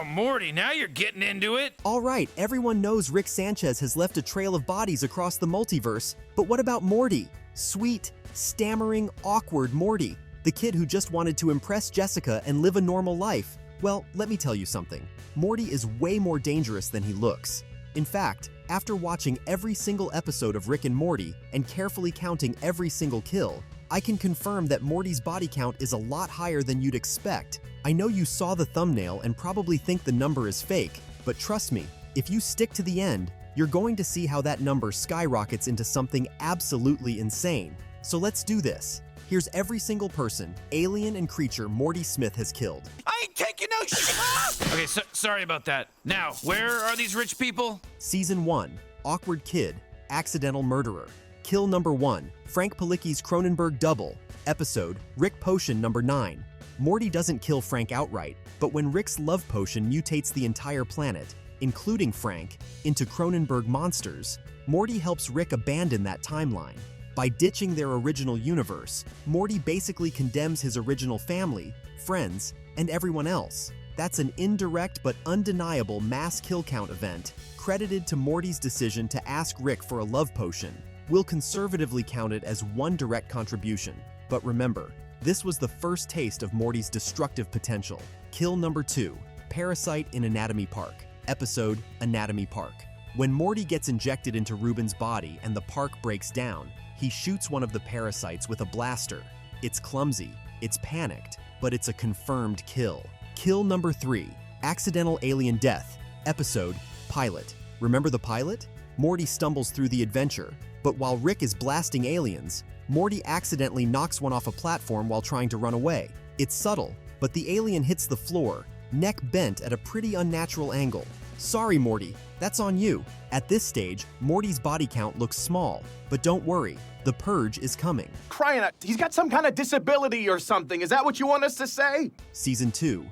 Oh, Morty, now you're getting into it. All right, everyone knows Rick Sanchez has left a trail of bodies across the multiverse, but what about Morty? Sweet, stammering, awkward Morty, the kid who just wanted to impress Jessica and live a normal life. Well, let me tell you something. Morty is way more dangerous than he looks. In fact, after watching every single episode of Rick and Morty and carefully counting every single kill, I can confirm that Morty's body count is a lot higher than you'd expect. I know you saw the thumbnail and probably think the number is fake, but trust me, if you stick to the end, you're going to see how that number skyrockets into something absolutely insane. So let's do this. Here's every single person, alien and creature Morty Smith has killed. I ain't taking no shit. Okay, sorry about that. Now, where are these rich people? Season 1, Awkward Kid, Accidental Murderer. Kill number 1, Frank Palicki's Cronenberg Double. Episode, Rick Potion number 9. Morty doesn't kill Frank outright, but when Rick's love potion mutates the entire planet, including Frank, into Cronenberg monsters, Morty helps Rick abandon that timeline. By ditching their original universe, Morty basically condemns his original family, friends, and everyone else. That's an indirect but undeniable mass kill count event, credited to Morty's decision to ask Rick for a love potion. We'll conservatively count it as one direct contribution. But remember, this was the first taste of Morty's destructive potential. Kill number 2, Parasite in Anatomy Park. Episode, Anatomy Park. When Morty gets injected into Ruben's body and the park breaks down, he shoots one of the parasites with a blaster. It's clumsy, it's panicked, but it's a confirmed kill. Kill number 3, Accidental Alien Death. Episode, Pilot. Remember the pilot? Morty stumbles through the adventure, but while Rick is blasting aliens, Morty accidentally knocks one off a platform while trying to run away. It's subtle, but the alien hits the floor, neck bent at a pretty unnatural angle. Sorry, Morty, that's on you. At this stage, Morty's body count looks small, but don't worry, the purge is coming. Crying out, he's got some kind of disability or something. Is that what you want us to say? Season 2,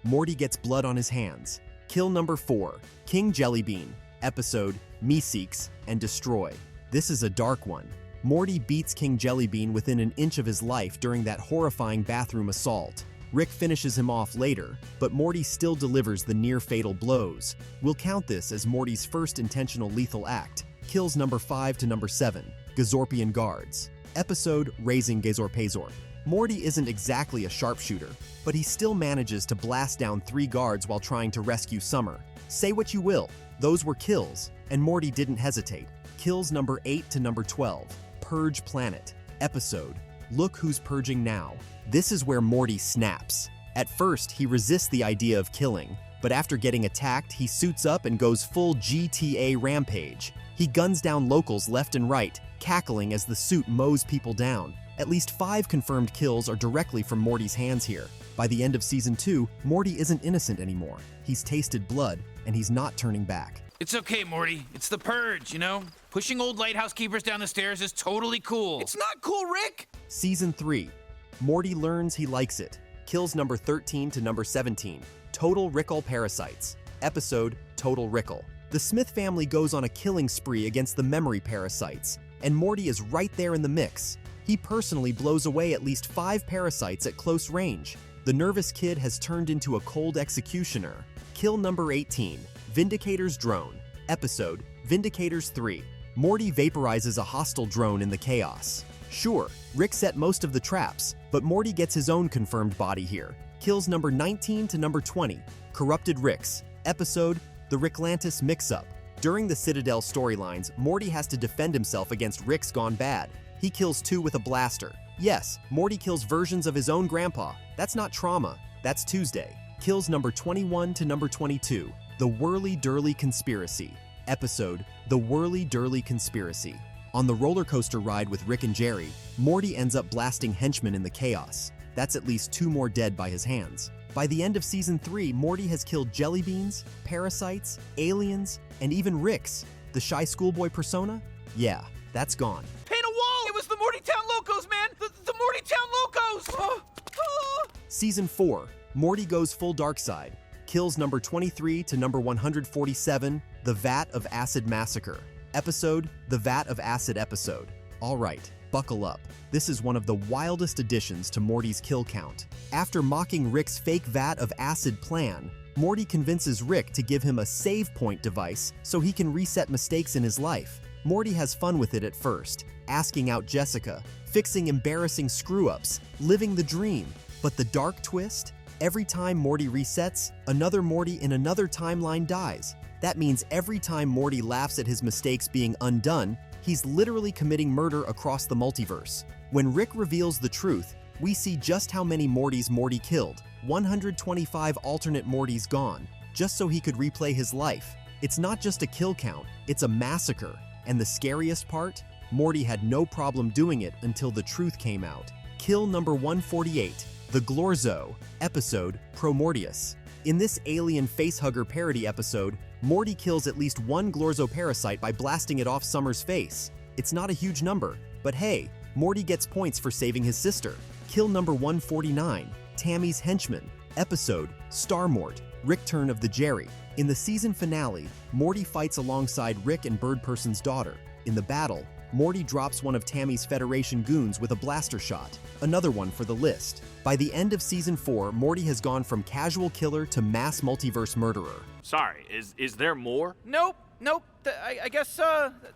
Morty gets blood on his hands. Kill number 4, King Jellybean. Episode, Meeseeks and Destroy. This is a dark one. Morty beats King Jellybean within an inch of his life during that horrifying bathroom assault. Rick finishes him off later, but Morty still delivers the near-fatal blows. We'll count this as Morty's first intentional lethal act. Kills number 5 to number 7, Gazorpian Guards. Episode, Raising Gazorpazorp. Morty isn't exactly a sharpshooter, but he still manages to blast down 3 guards while trying to rescue Summer. Say what you will, those were kills, and Morty didn't hesitate. Kills number 8 to number 12, Purge Planet. Episode, Look Who's Purging Now. This is where Morty snaps. At first, he resists the idea of killing, but after getting attacked, he suits up and goes full GTA rampage. He guns down locals left and right, cackling as the suit mows people down. At least 5 confirmed kills are directly from Morty's hands here. By the end of Season 2, Morty isn't innocent anymore. He's tasted blood, and he's not turning back. It's okay, Morty. It's the purge, you know? Pushing old lighthouse keepers down the stairs is totally cool. It's not cool, Rick! Season 3, Morty learns he likes it. Kills number 13 to number 17, Total Rickle Parasites. Episode, Total Rickle. The Smith family goes on a killing spree against the memory parasites, and Morty is right there in the mix. He personally blows away at least 5 parasites at close range. The nervous kid has turned into a cold executioner. Kill number 18, Vindicator's Drone. Episode, Vindicators 3. Morty vaporizes a hostile drone in the chaos. Sure, Rick set most of the traps, but Morty gets his own confirmed body here. Kills number 19 to number 20, Corrupted Ricks. Episode, The Ricklantis Mix-Up. During the Citadel storylines, Morty has to defend himself against Ricks gone bad. He kills 2 with a blaster. Yes, Morty kills versions of his own grandpa. That's not trauma, that's Tuesday. Kills number 21 to number 22, The Whirly-Durly Conspiracy. Episode, The Whirly-Durly Conspiracy. On the roller coaster ride with Rick and Jerry, Morty ends up blasting henchmen in the chaos. That's at least 2 more dead by his hands. By the end of Season 3, Morty has killed jellybeans, parasites, aliens, and even Ricks. The shy schoolboy persona? Yeah, that's gone. Paint a wall! It was the Morty Town Locos, man! The Morty Town Locos! Season 4, Morty goes full dark side. Kills number 23 to number 147, The Vat of Acid Massacre. Episode, The Vat of Acid Episode. Alright, buckle up. This is one of the wildest additions to Morty's kill count. After mocking Rick's fake vat of acid plan, Morty convinces Rick to give him a save point device so he can reset mistakes in his life. Morty has fun with it at first, asking out Jessica, fixing embarrassing screw-ups, living the dream. But the dark twist? Every time Morty resets, another Morty in another timeline dies. That means every time Morty laughs at his mistakes being undone, he's literally committing murder across the multiverse. When Rick reveals the truth, we see just how many Mortys Morty killed. 125 alternate Mortys gone, just so he could replay his life. It's not just a kill count, it's a massacre. And the scariest part? Morty had no problem doing it until the truth came out. Kill number 148, The Glorzo, episode Promortius. In this alien facehugger parody episode, Morty kills at least one Glorzo parasite by blasting it off Summer's face. It's not a huge number, but hey, Morty gets points for saving his sister. Kill number 149, Tammy's Henchman, episode Starmort, Rick Turn of the Jerry. In the season finale, Morty fights alongside Rick and Birdperson's daughter. In the battle, Morty drops one of Tammy's Federation goons with a blaster shot, another one for the list. By the end of season 4, Morty has gone from casual killer to mass multiverse murderer. Sorry, is there more? Nope. I guess,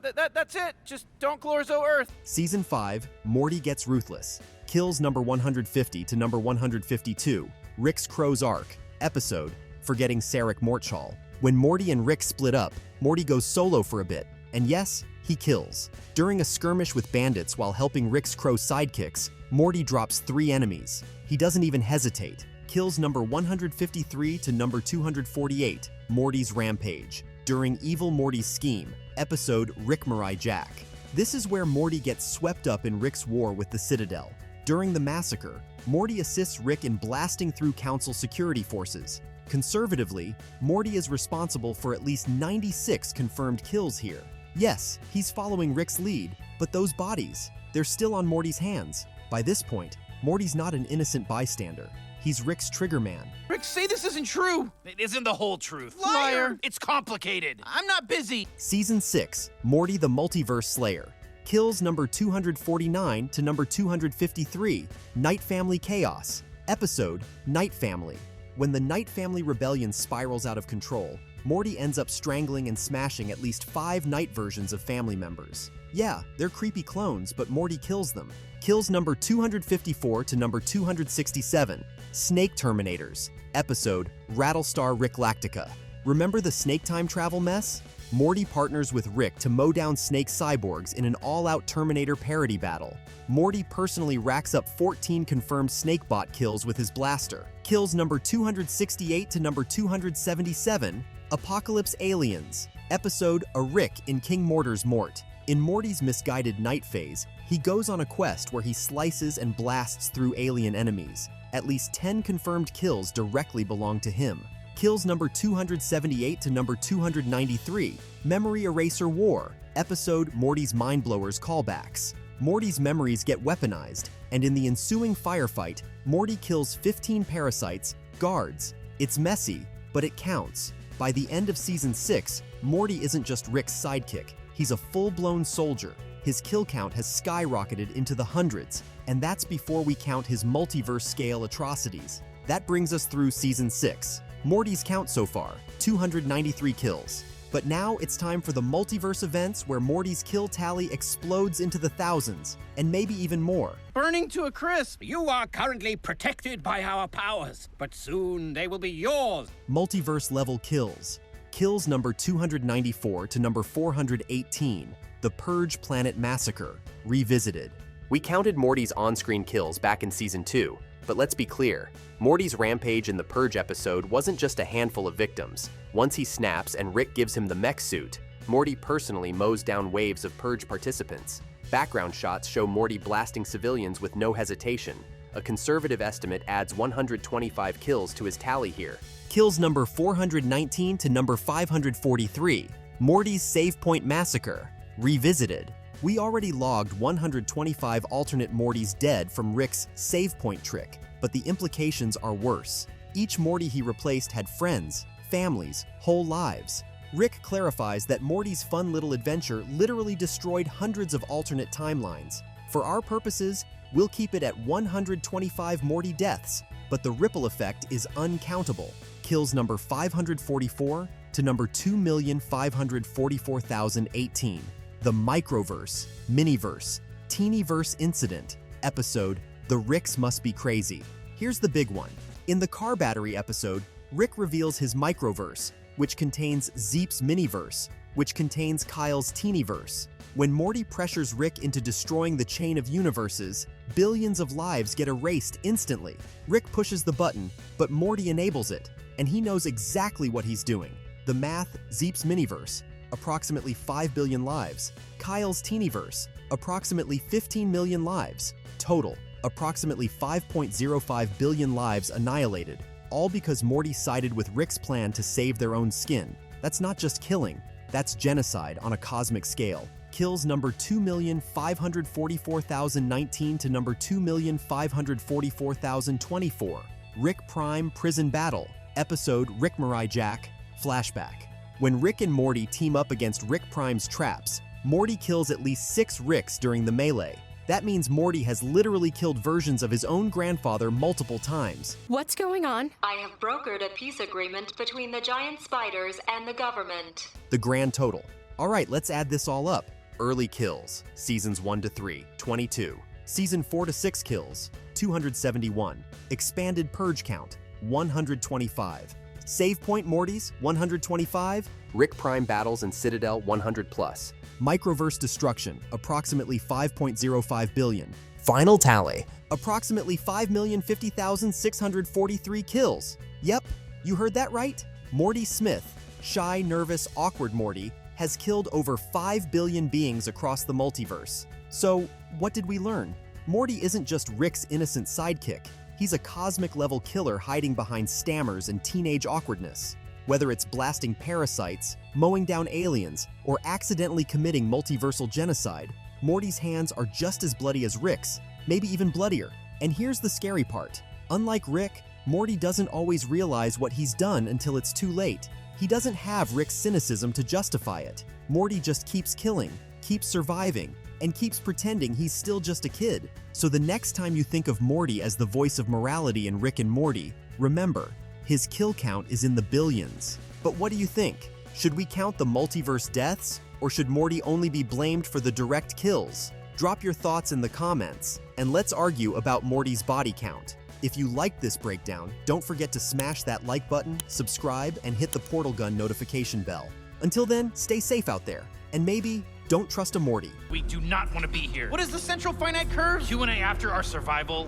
that's it. Just don't Glorzo Earth. Season 5, Morty Gets Ruthless. Kills number 150 to number 152, Rick's Crow's Arc, episode Forgetting Sarek Mortshall. When Morty and Rick split up, Morty goes solo for a bit, and yes, he kills. During a skirmish with bandits while helping Rick's Crow sidekicks, Morty drops 3 enemies. He doesn't even hesitate. Kills number 153 to number 248, Morty's Rampage. During Evil Morty's Scheme, episode Rick Mirai Jack. This is where Morty gets swept up in Rick's war with the Citadel. During the massacre, Morty assists Rick in blasting through Council security forces. Conservatively, Morty is responsible for at least 96 confirmed kills here. Yes, he's following Rick's lead, but those bodies, they're still on Morty's hands. By this point, Morty's not an innocent bystander. He's Rick's trigger man. Rick, say this isn't true. It isn't the whole truth. Liar. It's complicated. I'm not busy. Season 6, Morty the Multiverse Slayer. Kills number 249 to number 253, Night Family Chaos. Episode, Night Family. When the Night Family rebellion spirals out of control, Morty ends up strangling and smashing at least 5 Night versions of family members. Yeah, they're creepy clones, but Morty kills them. Kills number 254 to number 267, Snake Terminators. Episode, Rattlestar Rick Lactica. Remember the snake time travel mess? Morty partners with Rick to mow down snake cyborgs in an all-out Terminator parody battle. Morty personally racks up 14 confirmed snakebot kills with his blaster. Kills number 268 to number 277, Apocalypse Aliens. Episode, A Rick in King Mortar's Mort. In Morty's misguided night phase, he goes on a quest where he slices and blasts through alien enemies. At least 10 confirmed kills directly belong to him. Kills number 278 to number 293, Memory Eraser War. Episode, Morty's Mindblowers Callbacks. Morty's memories get weaponized, and in the ensuing firefight, Morty kills 15 parasites, guards. It's messy, but it counts. By the end of season 6, Morty isn't just Rick's sidekick, he's a full-blown soldier. His kill count has skyrocketed into the hundreds, and that's before we count his multiverse-scale atrocities. That brings us through season 6. Morty's count so far, 293 kills. But now it's time for the multiverse events where Morty's kill tally explodes into the thousands, and maybe even more. Burning to a crisp. You are currently protected by our powers, but soon they will be yours. Multiverse level kills. Kills number 294 to number 418, The Purge Planet Massacre, Revisited. We counted Morty's on-screen kills back in season 2, but let's be clear, Morty's rampage in the Purge episode wasn't just a handful of victims. Once he snaps and Rick gives him the mech suit, Morty personally mows down waves of Purge participants. Background shots show Morty blasting civilians with no hesitation. A conservative estimate adds 125 kills to his tally here. Kills number 419 to number 543, Morty's Save Point Massacre, Revisited. We already logged 125 alternate Mortys dead from Rick's save point trick, but the implications are worse. Each Morty he replaced had friends, families, whole lives. Rick clarifies that Morty's fun little adventure literally destroyed hundreds of alternate timelines. For our purposes, we'll keep it at 125 Morty deaths, but the ripple effect is uncountable. Kills number 544 to number 2,544,018. The Microverse, Miniverse, Teenyverse Incident, episode, The Ricks Must Be Crazy. Here's the big one. In the car battery episode, Rick reveals his Microverse, which contains Zeep's Miniverse, which contains Kyle's Teenyverse. When Morty pressures Rick into destroying the chain of universes, billions of lives get erased instantly. Rick pushes the button, but Morty enables it, and he knows exactly what he's doing. The math, Zeep's Miniverse, approximately 5 billion lives. Kyle's Teenyverse, approximately 15 million lives. Total, approximately 5.05 billion lives annihilated, all because Morty sided with Rick's plan to save their own skin. That's not just killing, that's genocide on a cosmic scale. Kills number 2,544,019 to number 2,544,024. Rick Prime Prison Battle, episode Rick Mirai Jack, flashback. When Rick and Morty team up against Rick Prime's traps, Morty kills at least 6 Ricks during the melee. That means Morty has literally killed versions of his own grandfather multiple times. What's going on? I have brokered a peace agreement between the giant spiders and the government. The grand total. All right, let's add this all up. Early kills, seasons 1 to 3, 22. Season 4 to 6 kills, 271. Expanded purge count, 125. Save point Mortys, 125. Rick Prime battles in Citadel, 100 plus. Microverse destruction, approximately 5.05 billion. Final tally. Approximately 5,050,643 kills. Yep, you heard that right. Morty Smith, shy, nervous, awkward Morty, has killed over 5 billion beings across the multiverse. So, what did we learn? Morty isn't just Rick's innocent sidekick. He's a cosmic-level killer hiding behind stammers and teenage awkwardness. Whether it's blasting parasites, mowing down aliens, or accidentally committing multiversal genocide, Morty's hands are just as bloody as Rick's, maybe even bloodier. And here's the scary part. Unlike Rick, Morty doesn't always realize what he's done until it's too late. He doesn't have Rick's cynicism to justify it. Morty just keeps killing, keeps surviving, and keeps pretending he's still just a kid. So the next time you think of Morty as the voice of morality in Rick and Morty, remember, his kill count is in the billions. But what do you think? Should we count the multiverse deaths, or should Morty only be blamed for the direct kills? Drop your thoughts in the comments, and let's argue about Morty's body count. If you liked this breakdown, don't forget to smash that like button, subscribe, and hit the portal gun notification bell. Until then, stay safe out there, and maybe don't trust a Morty. We do not want to be here. What is the central finite curve? Q&A after our survival